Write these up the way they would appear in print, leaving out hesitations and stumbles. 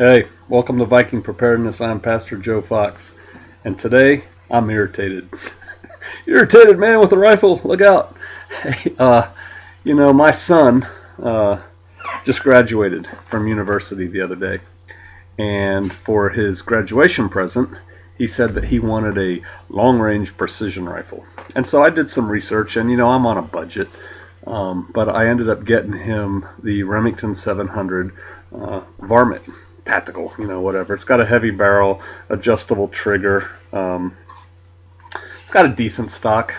Hey, welcome to Viking Preparedness. I'm Pastor Joe Fox, and today I'm irritated. Irritated man with a rifle. Look out! Hey, my son just graduated from university the other day, and for his graduation present, he said that he wanted a long-range precision rifle. And so I did some research, and I'm on a budget, but I ended up getting him the Remington 700 varmint. Tactical, whatever. It's got a heavy barrel, adjustable trigger. It's got a decent stock,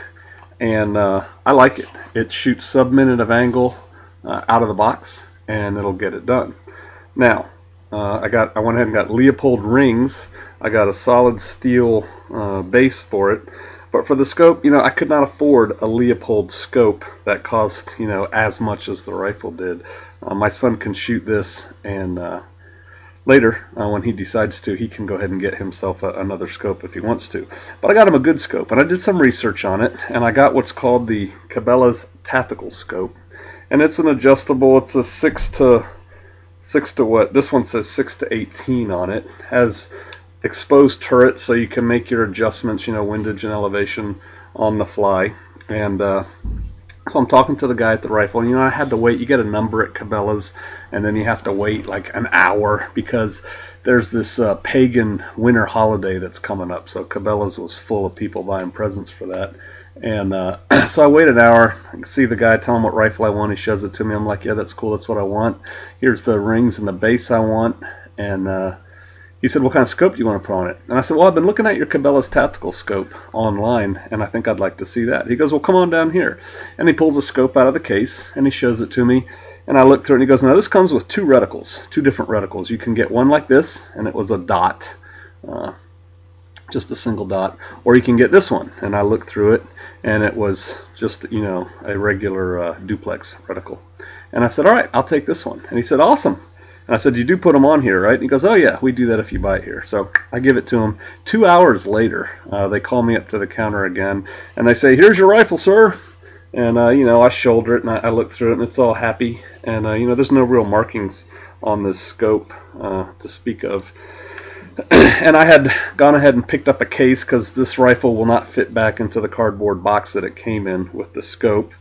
and I like it. It shoots sub-minute of angle out of the box, and it'll get it done. Now, I went ahead and got Leopold rings. I got a solid steel base for it, but for the scope, I could not afford a Leopold scope that cost, as much as the rifle did. My son can shoot this, and later, when he decides to, he can go ahead and get himself another scope if he wants to. But I got him a good scope, and I did some research on it, and I got what's called the Cabela's Tactical Scope. And it's an adjustable, it's a 6 to what? This one says 6 to 18 on it. Has exposed turret, so you can make your adjustments, windage and elevation on the fly. And so I'm talking to the guy at the rifle, and I had to wait. You get a number at Cabela's, and then you have to wait like an hour because there's this pagan winter holiday that's coming up. So Cabela's was full of people buying presents for that. And so I wait an hour. I can see the guy, tell him what rifle I want. He shows it to me. I'm like, yeah, that's cool. That's what I want. Here's the rings and the base I want. And he said, what kind of scope do you want to put on it? And I said, well, I've been looking at your Cabela's Tactical Scope online, and I think I'd like to see that. He goes, well, come on down here. And he pulls a scope out of the case, and he shows it to me. And I look through it, and he goes, now this comes with two reticles, two different reticles. You can get one like this, and it was a dot, just a single dot. Or you can get this one. And I looked through it, and it was just, a regular duplex reticle. And I said, all right, I'll take this one. And he said, awesome. And I said, you do put them on here, right? And he goes, oh yeah, we do that if you buy it here. So I give it to him. 2 hours later, they call me up to the counter again, and they say, here's your rifle, sir. And, I shoulder it, and I look through it, and it's all happy. And, there's no real markings on this scope to speak of. And I had gone ahead and picked up a case because this rifle will not fit back into the cardboard box that it came in with the scope.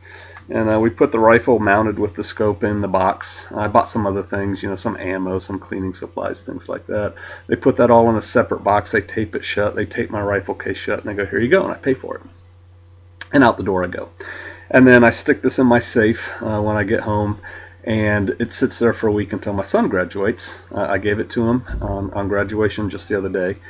And we put the rifle mounted with the scope in the box. I bought some other things, some ammo, some cleaning supplies, things like that. They put that all in a separate box. They tape it shut. They tape my rifle case shut, and they go, here you go, and I pay for it. And out the door I go. And then I stick this in my safe when I get home, and it sits there for a week until my son graduates. I gave it to him on graduation just the other day.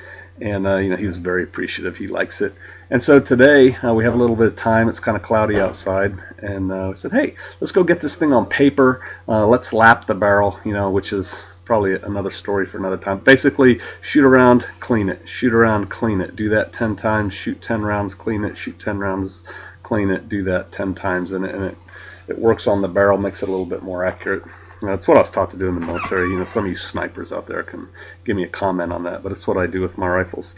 And, he was very appreciative. He likes it. And so today, we have a little bit of time. It's kind of cloudy outside. And we said, hey, let's go get this thing on paper. Let's lap the barrel, which is probably another story for another time. Basically, shoot around, clean it. Shoot around, clean it. Do that 10 times. Shoot 10 rounds, clean it. Shoot 10 rounds, clean it. Do that 10 times. And it works on the barrel, makes it a little bit more accurate. That's what I was taught to do in the military. Some of you snipers out there can give me a comment on that, but it's what I do with my rifles.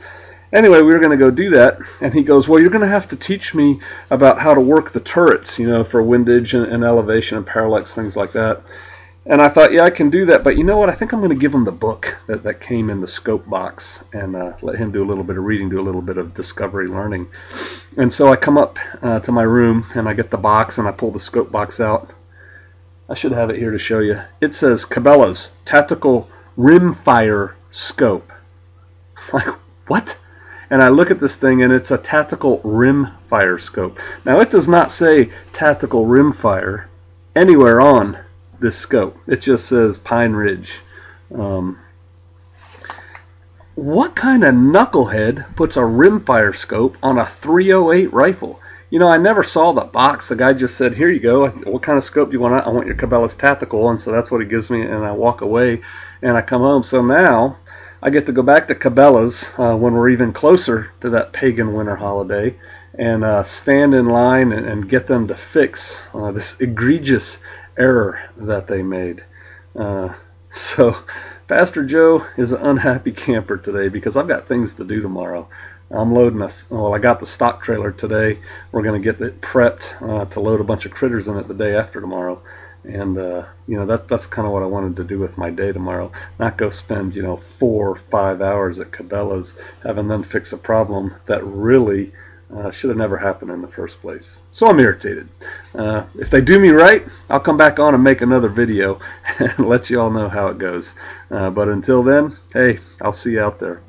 Anyway, we were going to go do that, and he goes, well, you're going to have to teach me about how to work the turrets, for windage and elevation and parallax, things like that. And I thought, yeah, I can do that, but you know what? I think I'm going to give him the book that came in the scope box and let him do a little bit of reading, do a little bit of discovery learning. And so I come up to my room, and I get the box, and I pull the scope box out. I should have it here to show you. It says Cabela's Tactical Rimfire Scope. Like, what? And I look at this thing, and it's a tactical rimfire scope. Now, it does not say tactical rimfire anywhere on this scope. It just says Pine Ridge. What kind of knucklehead puts a rimfire scope on a 308 rifle? I never saw the box. The guy just said, here you go. What kind of scope do you want? I want your Cabela's Tactical. And so that's what he gives me, and I walk away, and I come home. So now I get to go back to Cabela's when we're even closer to that pagan winter holiday and stand in line and get them to fix this egregious error that they made. So Pastor Joe is an unhappy camper today because I've got things to do tomorrow. I'm loading I got the stock trailer today. We're going to get it prepped to load a bunch of critters in it the day after tomorrow. And you know, that's kind of what I wanted to do with my day tomorrow. Not go spend, you know, 4 or 5 hours at Cabela's having them fix a problem that really should have never happened in the first place. So I'm irritated. If they do me right, I'll come back on and make another video and let you all know how it goes. But until then, hey, I'll see you out there.